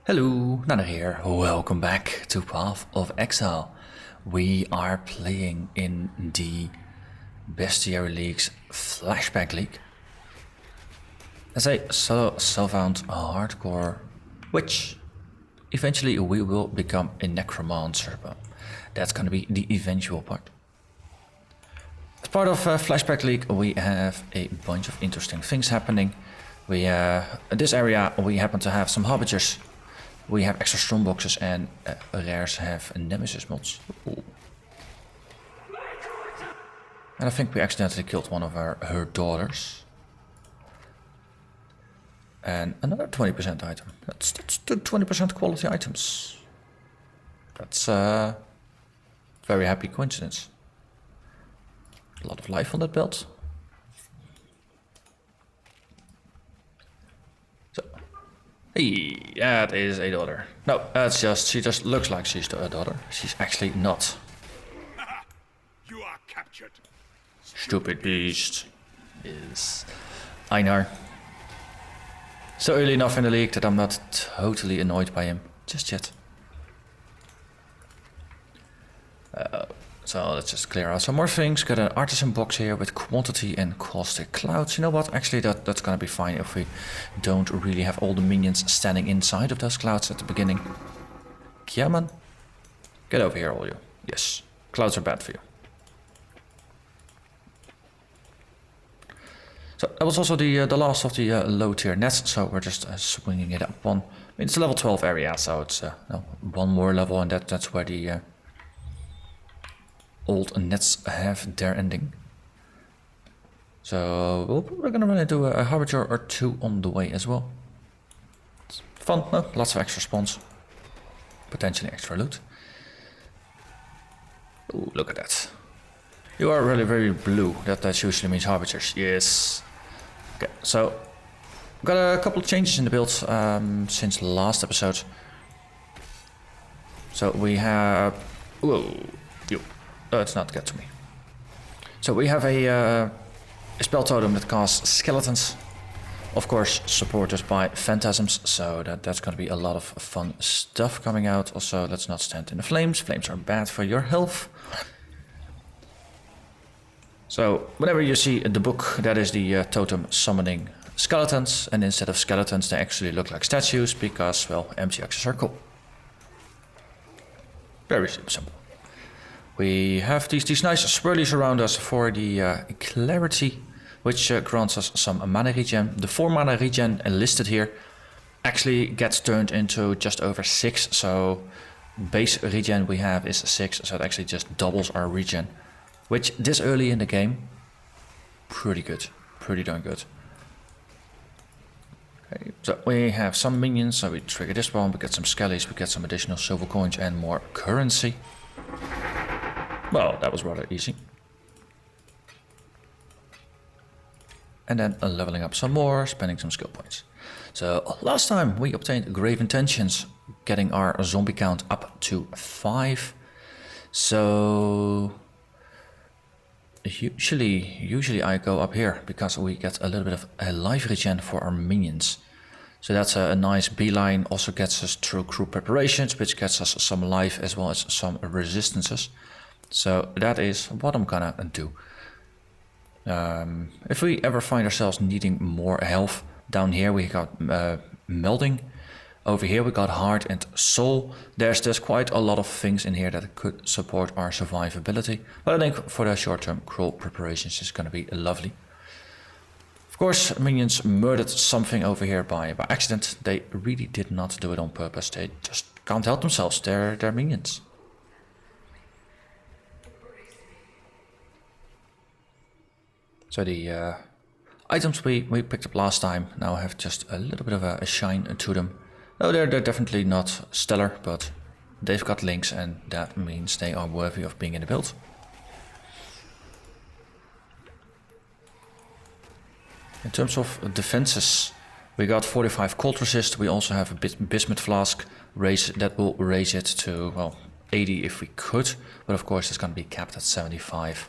Hello, Narnach here. Welcome back to Path of Exile. We are playing in the Bestiary League's Flashback League as a self-found hardcore witch. Eventually we will become a Necromancer, but that's gonna be the eventual part. As part of Flashback League we have a bunch of interesting things happening. In this area we happen to have some Hobbiters. We have extra strong boxes and rares have Nemesis mods. Ooh. And I think we accidentally killed one of her daughters. And another 20% item. That's the 20% quality items. That's a very happy coincidence. A lot of life on that belt. Hey, that is a daughter. No, she just looks like she's a daughter. She's actually not. You are captured. Stupid beast. Is I know. So early enough in the league that I'm not totally annoyed by him just yet. So let's just clear out some more things. Got an artisan box here with quantity and caustic clouds. You know what? Actually, that's gonna be fine if we don't really have all the minions standing inside of those clouds at the beginning. Yeah, man. Get over here, all you. Yes, clouds are bad for you. So that was also the last of the low tier nets. So we're just swinging it up one. I mean, it's a level 12 area, so it's one more level, and that's where the old nets have their ending. So we're gonna run into a Harbinger or two on the way as well. It's fun, no? Lots of extra spawns. Potentially extra loot. Ooh, look at that. You are really very blue. That usually means Harbingers. Yes. Okay, so got a couple of changes in the build since last episode. So we have... Whoa, you. Let's not get to me. So we have a spell totem that casts skeletons. Of course, supported by phantasms, so that's going to be a lot of fun stuff coming out. Also, let's not stand in the flames. Flames are bad for your health. So, whenever you see the book, that is the totem summoning skeletons. And instead of skeletons, they actually look like statues because, well, MTXs are cool. Very simple. We have these nice swirlies around us for the clarity, which grants us some mana regen. The 4 mana regen listed here actually gets turned into just over 6, so base regen we have is 6, so it actually just doubles our regen, which this early in the game, pretty good, pretty darn good. Okay, so we have some minions, so we trigger this one, we get some skellies, we get some additional silver coins and more currency. Well, that was rather easy. And then leveling up some more, spending some skill points. So last time we obtained Grave Intentions, getting our zombie count up to 5. So usually I go up here because we get a little bit of a life regen for our minions. So that's a nice beeline, also gets us through crew preparations, which gets us some life as well as some resistances. So that is what I'm gonna do. If we ever find ourselves needing more health, down here we got melding. Over here we got heart and soul. There's quite a lot of things in here that could support our survivability. But I think for the short-term crew preparations is gonna be lovely. Of course, minions murdered something over here by accident. They really did not do it on purpose. They just can't help themselves. They're minions. So the items we picked up last time now have just a little bit of a shine to them. No, they're definitely not stellar, but they've got links and that means they are worthy of being in the build. In terms of defenses, we got 45 cold resist. We also have a bismuth flask that will raise it to, well, 80 if we could, but of course it's going to be capped at 75.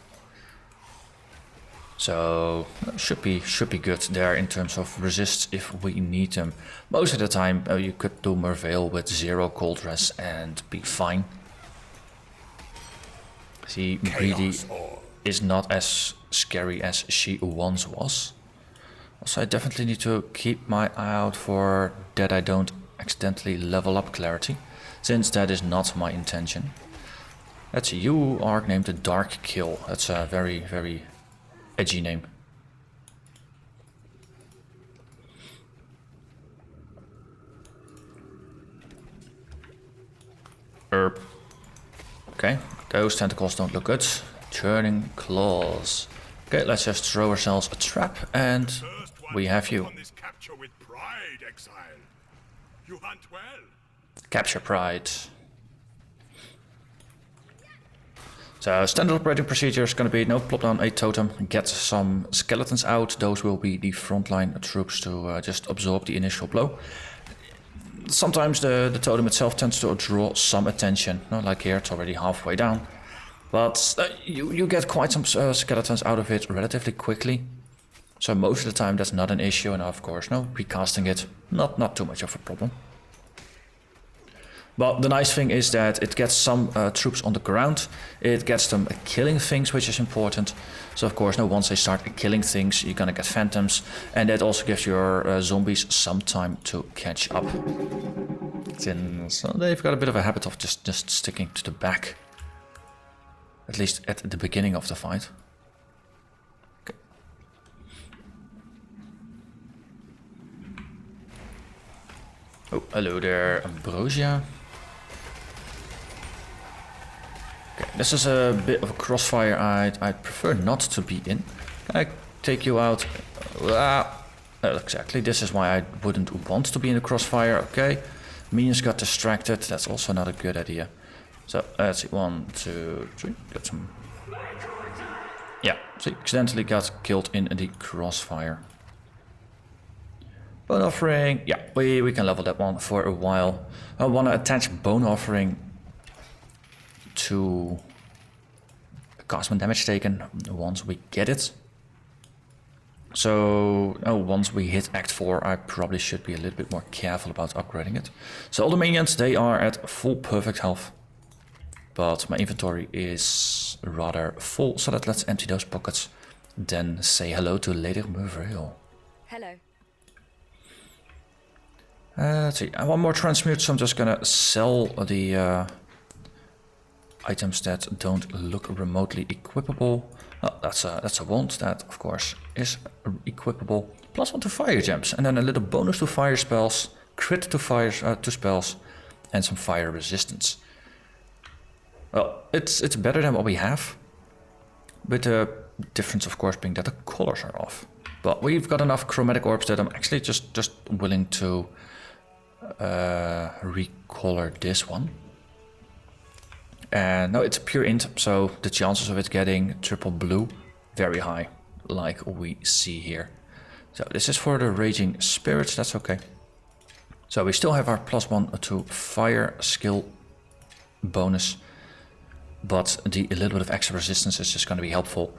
So should be good there in terms of resists if we need them. Most of the time you could do Merveil with 0 cold res and be fine. See, Greedy is not as scary as she once was. Also, I definitely need to keep my eye out for that I don't accidentally level up Clarity, since that is not my intention. Let's see, you are named the Dark Kill. That's a very, very edgy name. Erp. Okay, those tentacles don't look good. Turning claws. Okay, let's just throw ourselves a trap and we have you. On this capture with pride, Exile. You hunt well. Capture pride. So standard operating procedure is going to be no, plop down a totem, get some skeletons out. Those will be the frontline troops to just absorb the initial blow. Sometimes the totem itself tends to draw some attention. Not like here, it's already halfway down. But you get quite some skeletons out of it relatively quickly. So most of the time that's not an issue, and of course, no, recasting it, not too much of a problem. But the nice thing is that it gets some troops on the ground, it gets them killing things, which is important. So of course, no, once they start killing things, you're gonna get phantoms, and that also gives your zombies some time to catch up. Since they've got a bit of a habit of just sticking to the back. At least at the beginning of the fight. Okay. Oh, hello there, Ambrosia. Okay, this is a bit of a crossfire I'd prefer not to be in. Can I take you out? Exactly, this is why I wouldn't want to be in the crossfire. Okay, minions got distracted, that's also not a good idea. So let's see, 1, 2, 3, got some... Yeah, see, accidentally got killed in the crossfire. Bone Offering, yeah, we can level that one for a while. I want to attach Bone Offering to cast when damage taken once we get it. So once we hit Act 4, I probably should be a little bit more careful about upgrading it. So all the minions, they are at full perfect health. But my inventory is rather full, so let's empty those pockets. Then say hello to Lady Merveil. Hello. Let's see, one more transmute, so I'm just gonna sell the items that don't look remotely equipable. Oh, that's a wand that, of course, is equipable. +1 to fire gems, and then a little bonus to fire spells, crit to fire to spells, and some fire resistance. Well, it's better than what we have, with the difference, of course, being that the colors are off. But we've got enough chromatic orbs that I'm actually just willing to recolor this one. And no, it's a pure int, so the chances of it getting triple blue, very high, like we see here. So this is for the Raging Spirits, that's okay. So we still have our +1 to fire skill bonus, but a little bit of extra resistance is just going to be helpful.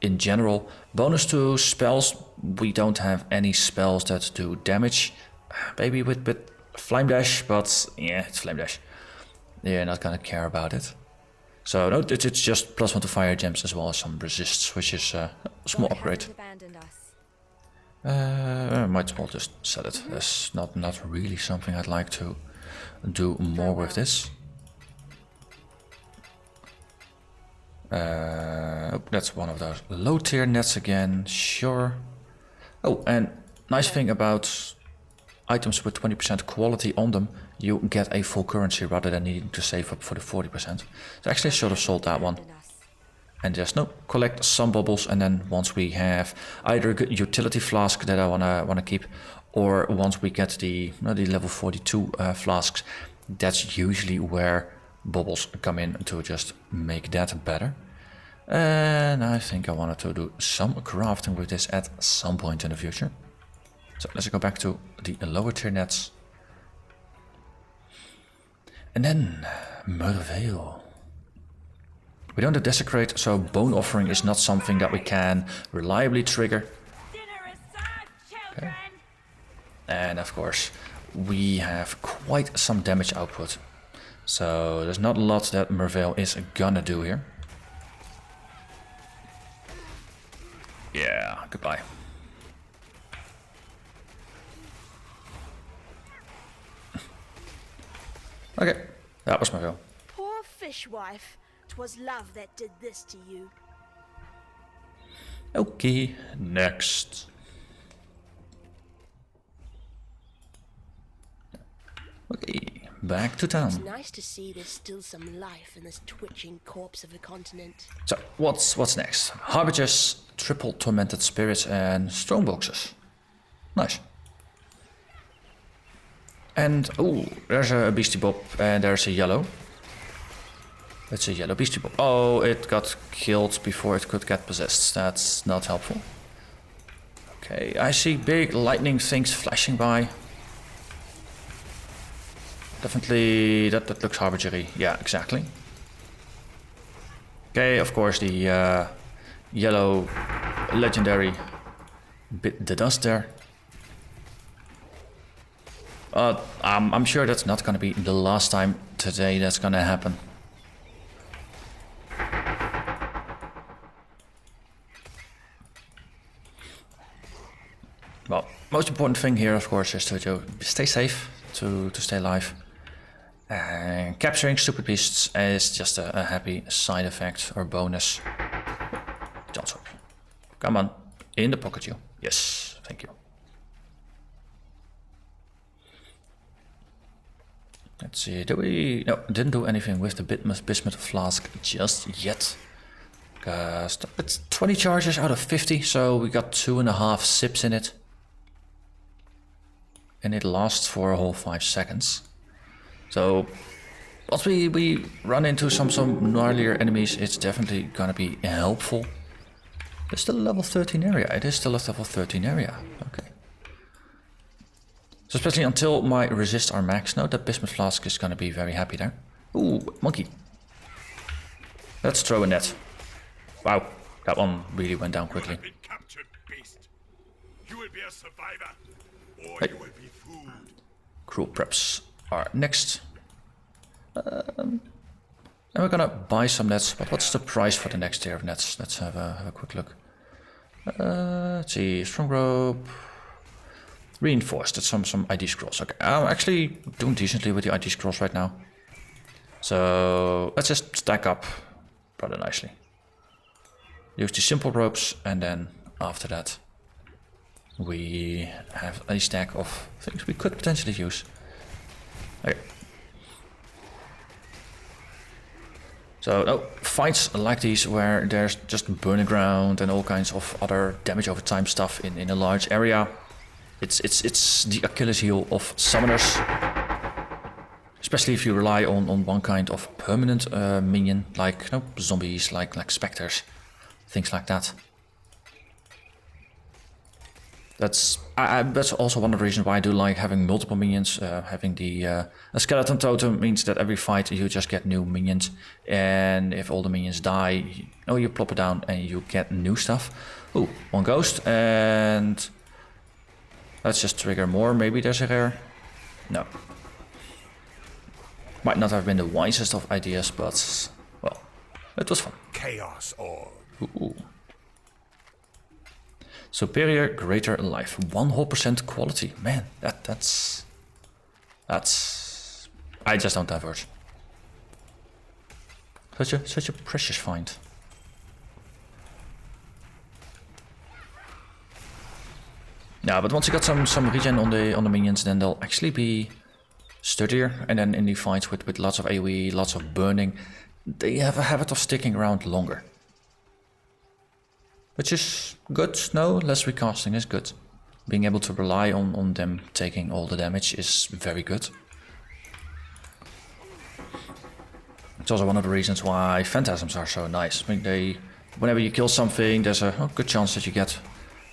In general, bonus to spells, we don't have any spells that do damage. Maybe with Flame Dash, but yeah, it's Flame Dash. You're not going to care about it. So no, it's just +1 to fire gems as well as some resists, which is a small upgrade. I might as well just sell it. That's not really something I'd like to do more with this. That's one of those low tier nets again, sure. Oh, and nice thing about items with 20% quality on them, you get a full currency rather than needing to save up for the 40%. So actually I should have sold that one. And just collect some bubbles, and then once we have either a good utility flask that I wanna keep, or once we get the level 42 flasks, that's usually where bubbles come in to just make that better. And I think I wanted to do some crafting with this at some point in the future. So let's go back to the lower tier nets. And then Merveil. We don't have Desecrate, so Bone Offering is not something that we can reliably trigger. Okay. And of course, we have quite some damage output. So there's not a lot that Merveil is gonna do here. Yeah, goodbye. Okay, that was Merveil. Poor fishwife. 'Twas love that did this to you. Okay, next. Okay, back to town. It's nice to see there's still some life in this twitching corpse of a continent. So, what's next? Harbingers, triple tormented spirits, and strongboxes. Nice. And oh, there's a beastie bob, and there's a yellow. It's a yellow beastie bob. Oh, it got killed before it could get possessed. That's not helpful. Okay, I see big lightning things flashing by. Definitely, that looks harbinger-y. Yeah, exactly. Okay, of course the yellow legendary bit the dust there. I'm sure that's not gonna be the last time today that's gonna happen. Well, most important thing here, of course, is to stay safe, to stay alive. And capturing stupid beasts is just a happy side effect or bonus. Johnson, come on, in the pocket you. Yes, thank you. Let's see, no, didn't do anything with the bismuth flask just yet. Because it's 20 charges out of 50, so we got 2.5 sips in it. And it lasts for a whole 5 seconds. So, once we run into some gnarlier enemies, it's definitely gonna be helpful. There's still a level 13 area. It is still a level 13 area. Okay. So especially until my resist are max now, that bismuth flask is gonna be very happy there. Ooh, monkey. Let's throw a net. Wow, that one really went down quickly. Been captured, beast. You will be a survivor, or Hey. you will be food. Cruel preps are next. And we're gonna buy some nets, but what's the price for the next tier of nets? Let's have a quick look. Let's see, strong rope. Reinforced, that's some ID scrolls. Okay, I'm actually doing decently with the ID scrolls right now. So let's just stack up rather nicely. Use the simple ropes, and then after that we have a stack of things we could potentially use. Okay. So fights like these where there's just burning ground and all kinds of other damage over time stuff in a large area. It's the Achilles heel of summoners. Especially if you rely on one kind of permanent minion, like zombies, like specters, things like that. That's also one of the reasons why I do like having multiple minions. Having the a skeleton totem means that every fight you just get new minions, and if all the minions die, you plop it down and you get new stuff. Ooh, one ghost, and let's just trigger more. Maybe there's a rare. No. Might not have been the wisest of ideas, but well, it was fun. Chaos orb. Ooh. Superior, greater life, 100% quality. Man, that's. I just don't have words. Such a precious find. Yeah, but once you got some regen on the minions, then they'll actually be sturdier, and then in the fights with lots of AoE, lots of burning, they have a habit of sticking around longer. Which is good. No, less recasting is good. Being able to rely on them taking all the damage is very good. It's also one of the reasons why phantasms are so nice. I mean, whenever you kill something, there's a good chance that you get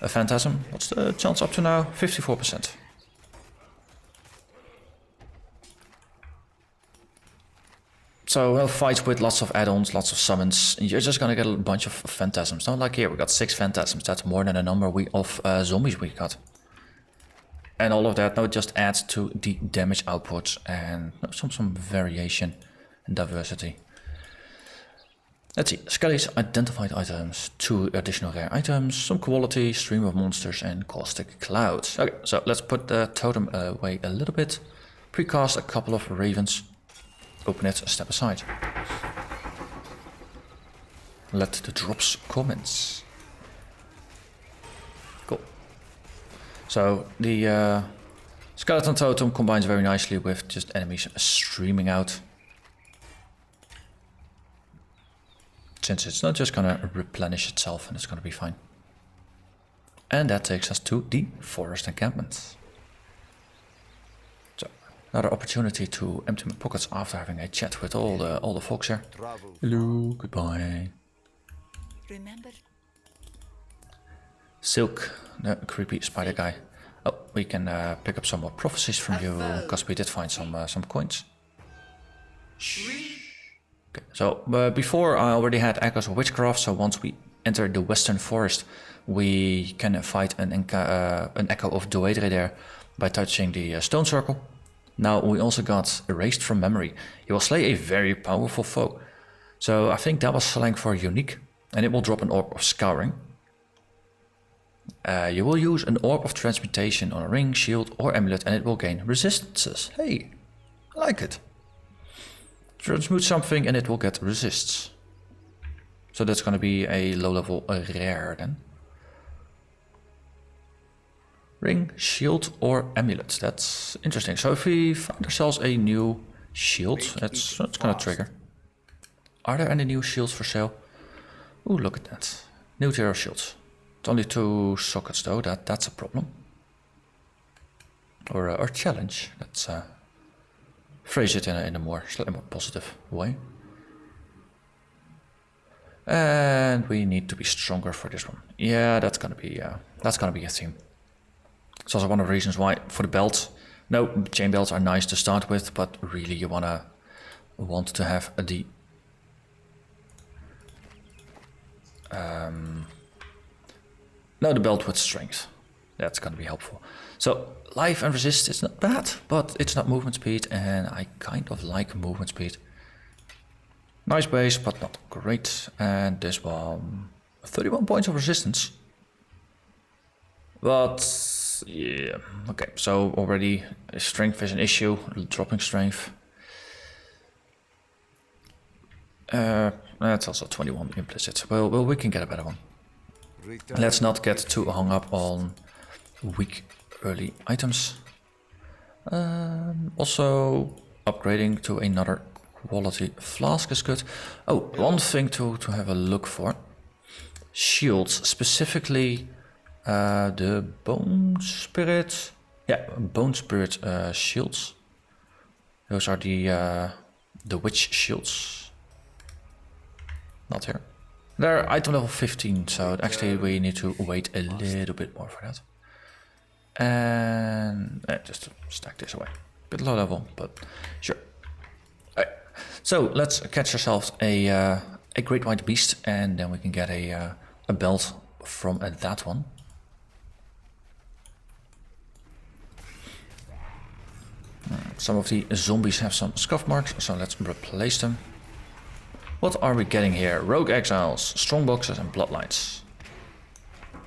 a phantasm. What's the chance up to now? 54%. So we'll fight with lots of add-ons, lots of summons. You're just gonna get a bunch of phantasms. Not like here, we got 6 phantasms. That's more than the number of zombies we got. And all of that now just adds to the damage output and some variation and diversity. Let's see, skellies, identified items, 2 additional rare items, some quality, stream of monsters, and caustic clouds. Okay, so let's put the totem away a little bit. Precast a couple of ravens. Open it, step aside. Let the drops commence. Cool. So the skeleton totem combines very nicely with just enemies streaming out. Since it's not just gonna replenish itself and it's gonna be fine. And that takes us to the forest encampment. So another opportunity to empty my pockets after having a chat with all the folks here. Hello, goodbye. Remember? Silk, the creepy spider guy. Oh, we can pick up some more prophecies from you because we did find some coins. Okay, so before I already had Echoes of Witchcraft, so once we enter the Western Forest, we can fight an Echo of Doedre there by touching the stone circle. Now we also got Erased from Memory. He will slay a very powerful foe. So I think that was slang for unique, and it will drop an Orb of Scouring. You will use an Orb of Transmutation on a ring, shield or amulet and it will gain resistances. Hey, I like it. Transmute something and it will get resists. So that's going to be a low level rare then. Ring, shield or amulet. That's interesting. So if we find ourselves a new shield, that's going to trigger. Are there any new shields for sale? Ooh, look at that. New tier of shields. It's only 2 sockets though, that's a problem. Or challenge. Let's phrase it in a slightly more positive way. And we need to be stronger for this one. Yeah, that's gonna be a theme. It's also one of the reasons why for the belt. No, chain belts are nice to start with, but really you want to have the the belt with strength. That's gonna be helpful. So life and resist is not bad, but it's not movement speed, and I kind of like movement speed. Nice base, but not great. And this one, 31 points of resistance. But yeah, okay. So already strength is an issue. Dropping strength. That's also 21 implicit. Well, we can get a better one. Let's not get too hung up on weak early items. Also, upgrading to another quality flask is good. Oh, one thing to have a look for. Shields, specifically the Bone Spirit. Yeah, Bone Spirit shields. Those are the witch shields. Not here. They're item level 15, so actually we need to wait a little bit more for that. And just to stack this away. Bit low level, but sure. Alright. So let's catch ourselves a great white beast, and then we can get a belt from that one. Some of the zombies have some scuff marks, so let's replace them. What are we getting here? Rogue Exiles, Strong Boxes and Bloodlines.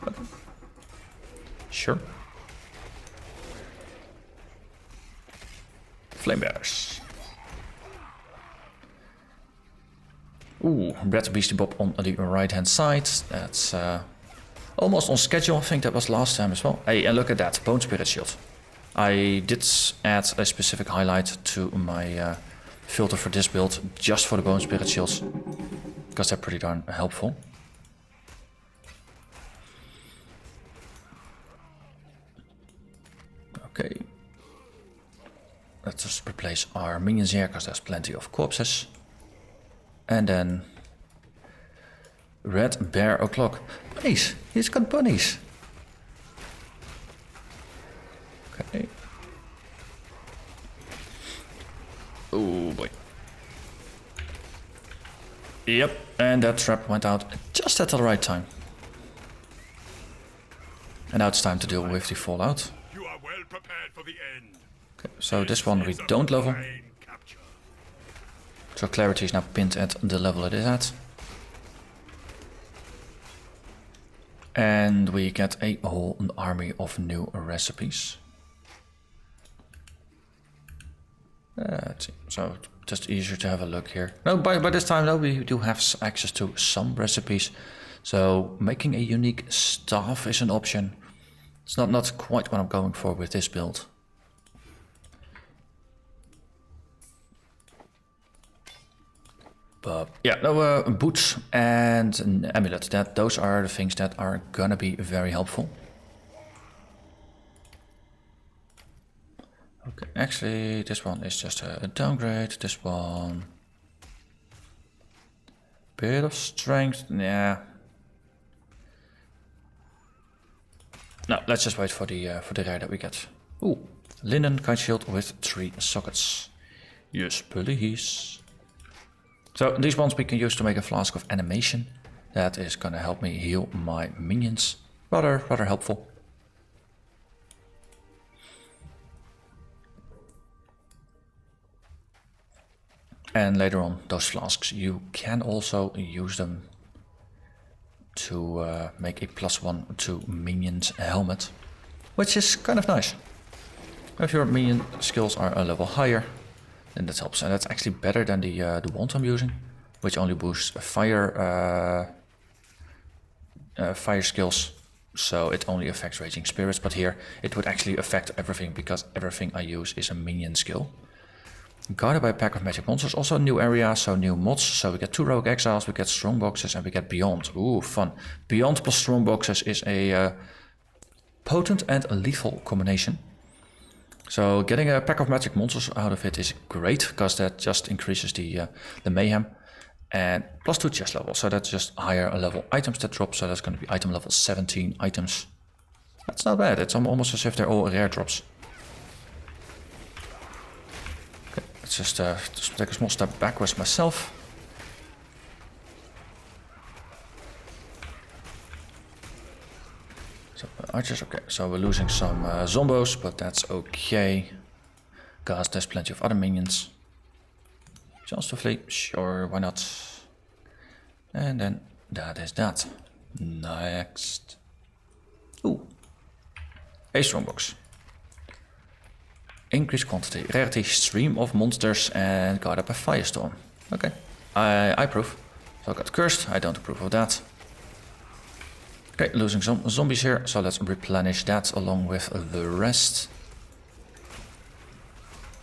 Okay. Sure. Flame Bearers. Ooh, Red Beastie Bob on the right hand side. That's almost on schedule. I think that was last time as well. Hey, and look at that, Bone Spirit Shield. I did add a specific highlight to my filter for this build just for the Bone Spirit Shields, because they're pretty darn helpful. Okay. Let's just replace our minions here, because there's plenty of corpses. And then Red Bear O'Clock. Bunnies! He's got bunnies! Okay. Oh boy. Yep, and that trap went out just at the right time. And now it's time to deal with the fallout. You are well prepared for the end. Okay, so this one we don't level. Fine capture. So clarity is now pinned at the level it is at. And we get a whole army of new recipes. Let's see. So just easier to have a look here. No, by this time though we do have access to some recipes. So making a unique staff is an option. It's not quite what I'm going for with this build. But yeah, no, boots and an amulet. Those are the things that are gonna be very helpful. Okay, actually this one is just a downgrade. This one, bit of strength. Yeah. No, let's just wait for the rare that we get. Ooh, linen kite shield with 3 sockets. Yes, please. So these ones we can use to make a flask of animation. That is gonna help me heal my minions. Rather helpful. And later on, those flasks, you can also use them to make a +1 to minions helmet, which is kind of nice. If your minion skills are a level higher, then that helps, and that's actually better than the wand I'm using, which only boosts fire skills, so it only affects raging spirits. But here it would actually affect everything because everything I use is a minion skill. Guarded by a pack of magic monsters, also a new area, so new mods. So we get 2 rogue exiles, we get strong boxes, and we get beyond. Ooh, fun. Beyond plus strong boxes is a potent and a lethal combination. So getting a pack of magic monsters out of it is great, because that just increases the mayhem. And +2 chest level, so that's just higher level items that drop, so that's going to be item level 17 items. That's not bad, it's almost as if they're all rare drops. Okay, let's just take a small step backwards myself. So archers, okay, so we're losing some zombos, but that's okay, because there's plenty of other minions. Chance to flee, sure, why not? And then that is that. Next. Ooh. A strongbox. Increased quantity, rarity, stream of monsters, and guarded by firestorm. Okay, I approve. So I got cursed, I don't approve of that. Okay, losing some zombies here, so let's replenish that along with the rest.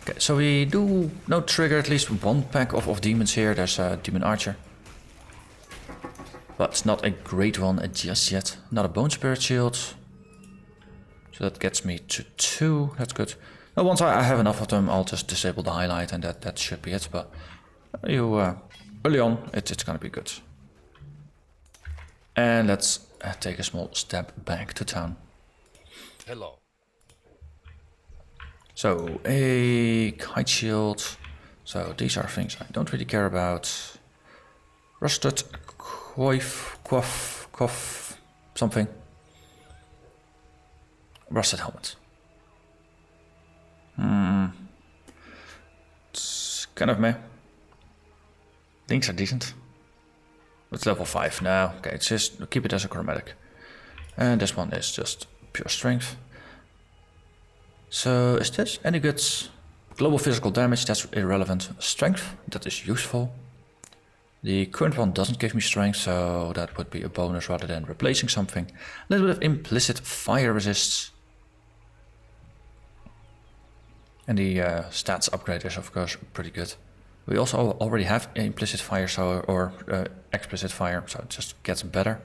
Okay, so we do now trigger at least 1 pack of demons here. There's a demon archer, but it's not a great one just yet. Not a bone spirit shield, so that gets me to 2. That's good. Now once I have enough of them, I'll just disable the highlight, and that should be it. But early on, it's gonna be good. And let's take a small step back to town. Hello. So, a kite shield. So these are things I don't really care about. Rusted coif, something. Rusted helmet. It's kind of meh. Things are decent. It's level 5 now. Okay, it's just keep it as a chromatic. And this one is just pure strength. So is this any good? Global physical damage, that's irrelevant. Strength, that is useful. The current one doesn't give me strength, so that would be a bonus rather than replacing something. A little bit of implicit fire resists. And the stats upgrade is of course pretty good. We also already have implicit fire, or explicit fire, so it just gets better.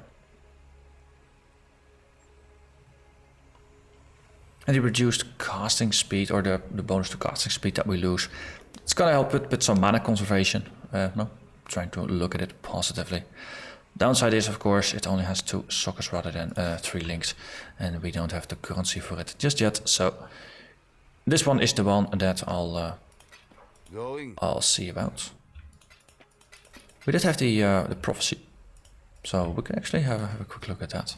And the reduced casting speed, or the bonus to casting speed that we lose, it's gonna help with some mana conservation. No, trying to look at it positively. Downside is, of course, it only has 2 sockets rather than 3 links, and we don't have the currency for it just yet. So this one is the one that I'll see about. We did have the prophecy, so we can actually have a quick look at that.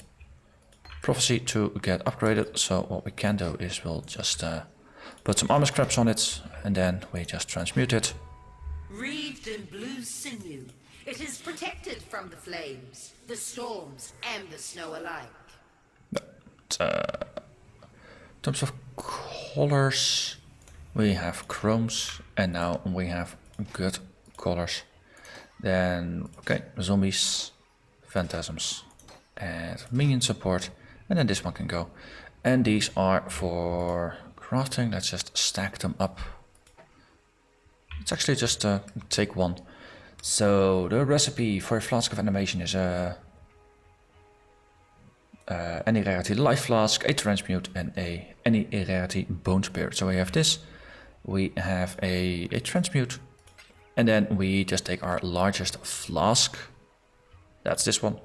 Prophecy to get upgraded, so what we can do is we'll just put some armor scraps on it, and then we just transmute it. Wreathed in blue sinew, it is protected from the flames, the storms, and the snow alike. In terms of colors, we have chromes, and now we have good colors. Then, okay, zombies, phantasms, and minion support, and then this one can go. And these are for crafting. Let's just stack them up. Let's actually just take one. So the recipe for a flask of animation is any rarity life flask, a transmute, and any rarity bone spirit. So we have this. We have a transmute, and then we just take our largest flask. That's this one.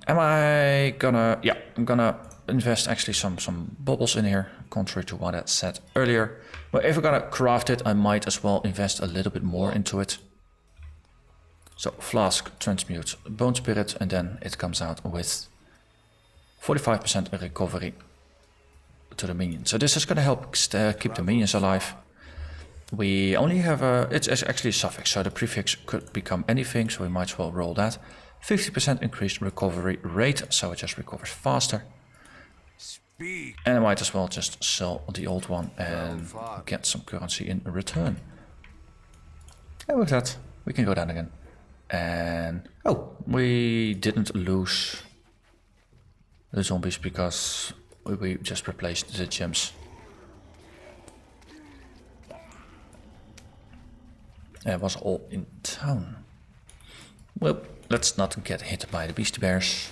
Am I gonna? Yeah, I'm gonna invest actually some bubbles in here, contrary to what I said earlier. But if we're gonna craft it, I might as well invest a little bit more into it. So flask, transmute, bone spirit, and then it comes out with 45% recovery to the minion. So this is gonna help keep the minions alive. We only have it's actually a suffix, so the prefix could become anything, so we might as well roll that. 50% increased recovery rate, so it just recovers faster. And I might as well just sell the old one and get some currency in return. And with that, we can go down again. And oh, we didn't lose the zombies because we just replaced the gems. It was all in town. Well, let's not get hit by the beastie bears.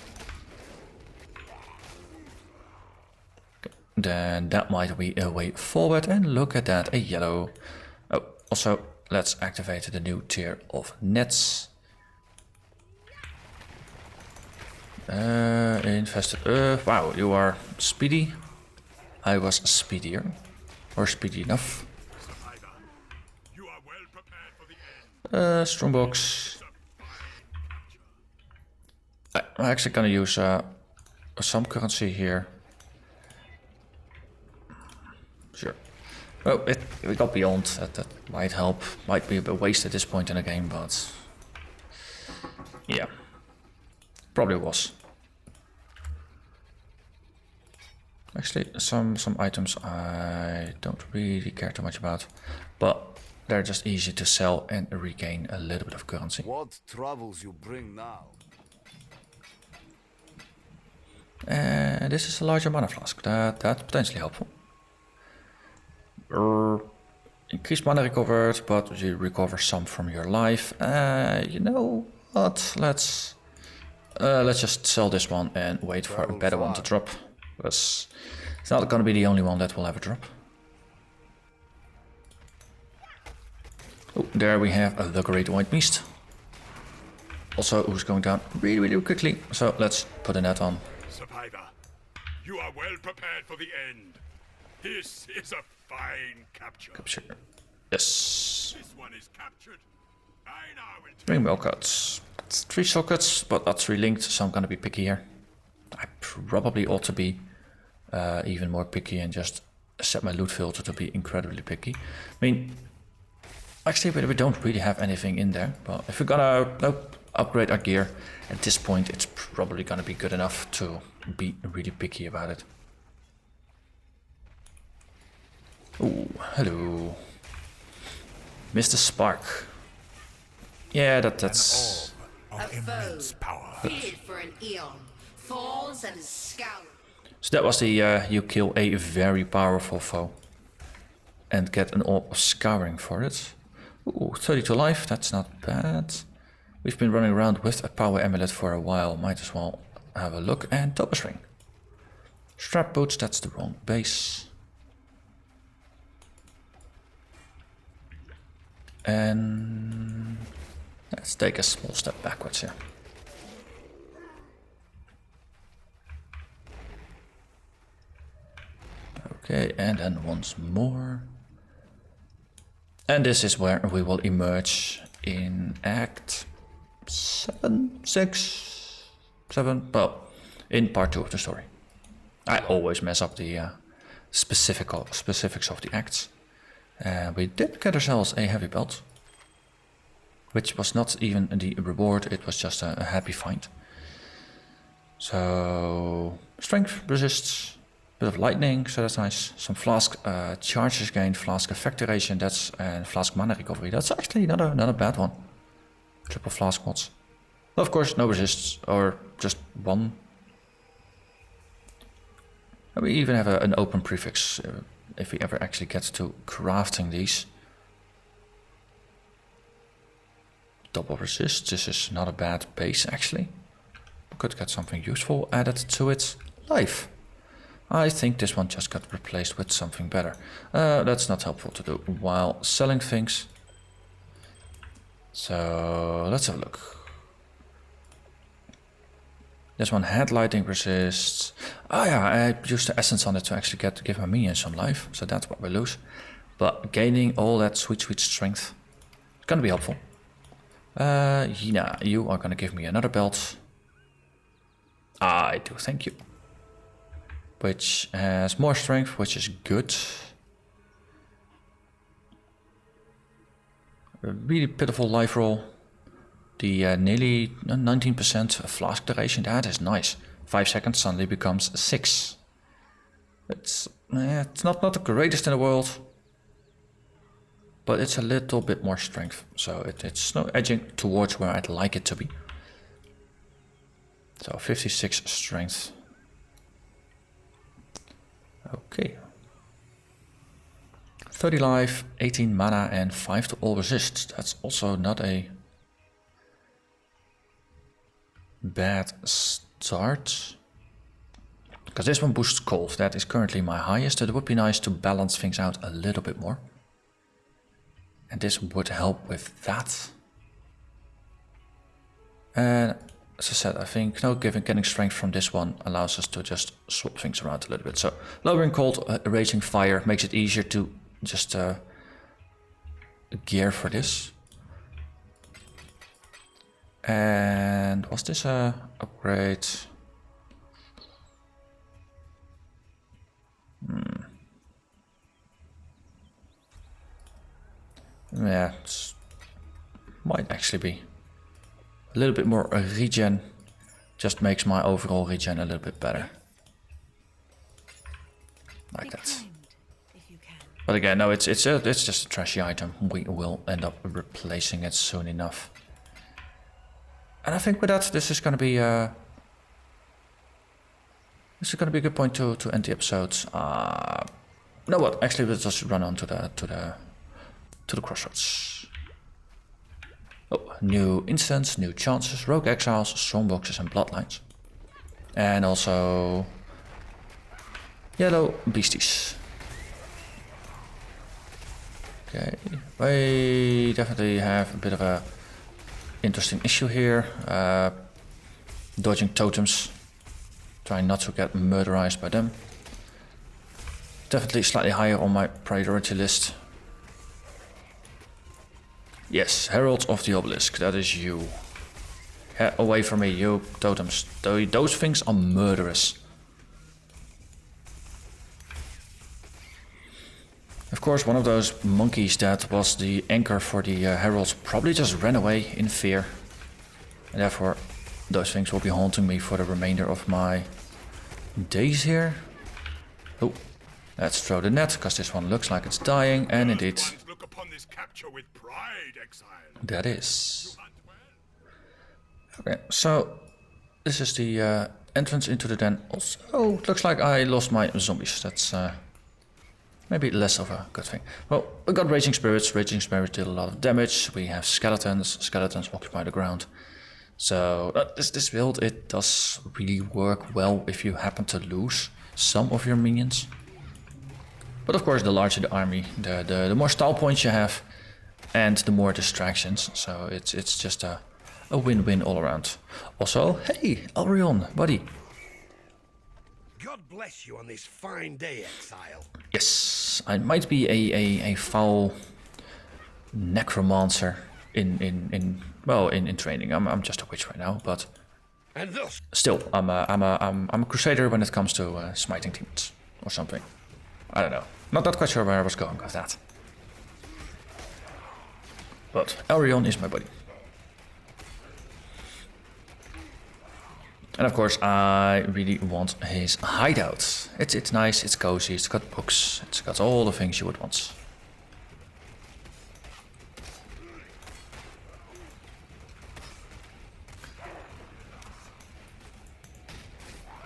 Okay. Then that might be a way forward, and look at that, a yellow. Oh, also let's activate the new tier of nets. Infested. Wow, you are speedy. I was speedier, or speedy enough. You are well prepared for the end. Strongbox. I'm actually gonna use some currency here. Sure. Oh, we got beyond. That might help. Might be a bit waste at this point in the game, but yeah, probably was. Actually, some items I don't really care too much about, but they're just easy to sell and regain a little bit of currency. What troubles you bring now? And this is a larger mana flask. That's potentially helpful. Increased mana recovered, but you recover some from your life. You know what? Let's just sell this one and wait for a better one to drop. Because it's not going to be the only one that will ever drop. Oh, there we have the Great White Beast. Also, who's going down really, really quickly. So let's put a net on. Survivor, you are well prepared for the end. This is a fine capture. Capture. Yes. This one is captured. I now will Three milk cuts. It's 3 sockets, but not 3 linked, so I'm gonna be picky here. I probably ought to be even more picky and just set my loot filter to be incredibly picky. I mean, actually, we don't really have anything in there, but if we're gonna upgrade our gear, at this point it's probably gonna be good enough to be really picky about it. Oh, hello. Mr. Spark. Yeah, that's... of immense power. Feared for an eon, falls and is scoured. So that was the you kill a very powerful foe and get an orb of scouring for it. Ooh, 32 life, that's not bad. We've been running around with a power amulet for a while, might as well have a look. And Topaz ring. Strap boots, that's the wrong base. And let's take a small step backwards here. Okay, and then once more. And this is where we will emerge in Act 7, 6, 7, well, in part 2 of the story. I always mess up the specifics of the acts. We did get ourselves a heavy belt, which was not even the reward, it was just a happy find. So, strength, resists, bit of lightning, so that's nice. Some flask charges gained, flask effect duration, that's and flask mana recovery. That's actually not a bad one. Triple flask mods. Of course, no resists, or just one. And we even have an open prefix if we ever actually get to crafting these. Double resist, this is not a bad base actually. Could get something useful added to it. Life. I think this one just got replaced with something better. That's not helpful to do while selling things. So let's have a look. This one had lightning resists. Oh yeah, I used the essence on it to actually give my minions some life. So that's what we lose. But gaining all that sweet strength is gonna be helpful. Yina, you are gonna give me another belt. I do, thank you. Which has more strength, which is good. A really pitiful life roll. The nearly 19% flask duration, that is nice. 5 seconds suddenly becomes 6. It's not the greatest in the world. But it's a little bit more strength. So it's no edging towards where I'd like it to be. So 56 strength. Okay. 30 life, 18 mana and 5 to all resist. That's also not a bad start. Because this one boosts cold. That is currently my highest. It would be nice to balance things out a little bit more. And this would help with that. And as I said, I think getting strength from this one allows us to just swap things around a little bit. So lowering cold, raging fire makes it easier to just gear for this. And was this a upgrade? Yeah, it might actually be. A little bit more regen just makes my overall regen a little bit better. Like that. But again, no, it's just a trashy item. We will end up replacing it soon enough. And I think with that, this is going to be a good point to end the episode. You know what? Actually, let's just run on to the crossroads. Oh, new instants, new chances, rogue exiles, strongboxes and bloodlines. And also yellow beasties. Okay, we definitely have a bit of a interesting issue here. Dodging totems. Trying not to get murderized by them. Definitely slightly higher on my priority list. Yes, Heralds of the Obelisk, that is you. Get away from me, you totems. Those things are murderous. Of course, one of those monkeys that was the anchor for the heralds probably just ran away in fear. And therefore, those things will be haunting me for the remainder of my days here. Oh, let's throw the net, because this one looks like it's dying, and indeed... Look upon this capture with pride, Exile. That is. Okay, so this is the entrance into the den. Also, oh, looks like I lost my zombies. That's maybe less of a good thing. Well, we got Raging Spirits. Raging Spirits did a lot of damage. We have Skeletons. Skeletons occupy the ground. So this build, it does really work well if you happen to lose some of your minions. But of course, the larger the army, the more style points you have, and the more distractions. So it's just a win-win all around. Also, hey, Alrion, buddy. God bless you on this fine day, Exile. Yes, I might be a foul necromancer in training. I'm just a witch right now, but And thus, still, I'm a crusader when it comes to smiting demons or something. I don't know. Not that quite sure where I was going with that. But Elrion is my buddy. And of course, I really want his hideout. It's nice, it's cozy, it's got books, it's got all the things you would want.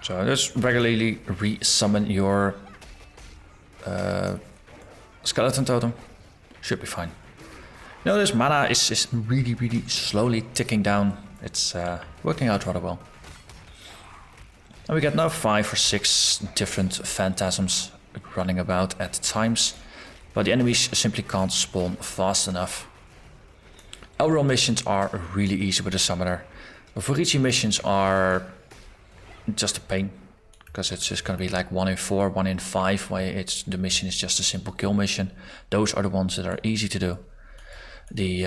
So just regularly re-summon your skeleton totem. Should be fine. Notice mana is really slowly ticking down. It's working out rather well. And we get now 5 or 6 different phantasms running about at times, but the enemies simply can't spawn fast enough. Elrond missions are really easy with the summoner. The Vorici missions are just a pain, because it's just going to be like 1 in 4, 1 in 5, where the mission is just a simple kill mission. Those are the ones that are easy to do. The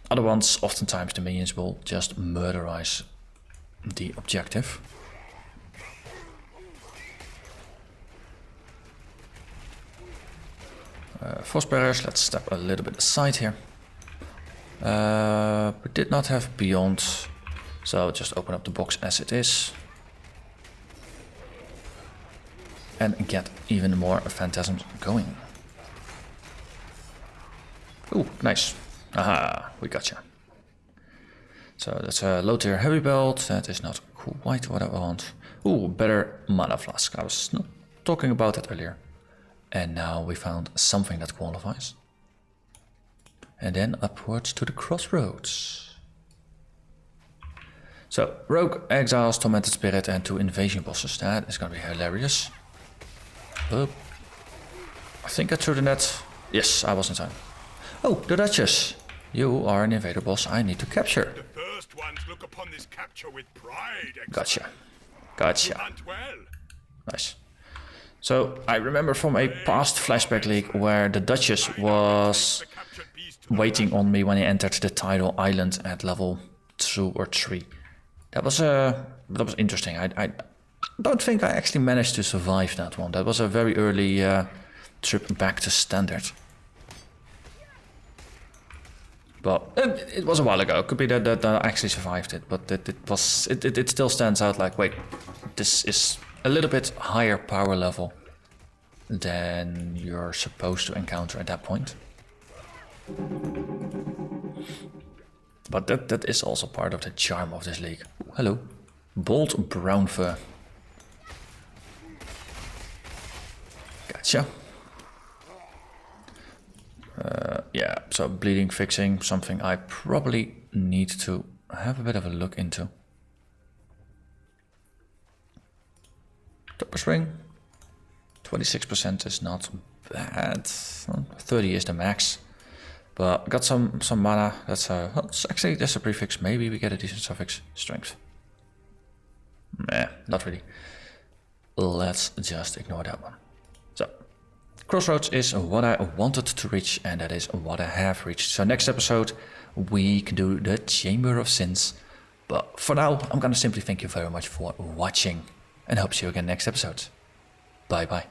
other ones, oftentimes the minions will just murderize the objective. Force barriers, let's step a little bit aside here. We did not have beyond, so just open up the box as it is. And get even more phantasms going. Ooh, nice. Aha, we gotcha. So that's a low tier heavy belt. That is not quite what I want. Ooh, better mana flask. I was not talking about that earlier. And now we found something that qualifies. And then upwards to the crossroads. So, Rogue, Exiles, Tormented Spirit and 2 invasion bosses. That is gonna be hilarious. Oh, I think I threw the net. Yes, I was in time. Oh, the Duchess. You are an invader boss I need to capture. The first ones look upon this capture with pride. Exile. Gotcha. You Gotcha. hunt well. Nice. So, I remember from a past Flashback League where the Duchess was The captured beast to the waiting on me when I entered the tidal island at level 2 or 3. That was interesting. I don't think I actually managed to survive that one. That was a very early trip back to standard. But it was a while ago. It could be that I actually survived it, but it still stands out like, wait, this is a little bit higher power level than you're supposed to encounter at that point. But that is also part of the charm of this league. Ooh, hello. Bold brown fur. Gotcha. Yeah, so bleeding fixing, something I probably need to have a bit of a look into. Topper swing. 26% is not bad. 30 is the max. But got some mana. That's actually just a prefix. Maybe we get a decent suffix. Strength. Meh, not really. Let's just ignore that one. So, Crossroads is what I wanted to reach, and that is what I have reached. So next episode, we can do the Chamber of Sins. But for now, I'm gonna simply thank you very much for watching, and hope to see you again next episode. Bye bye.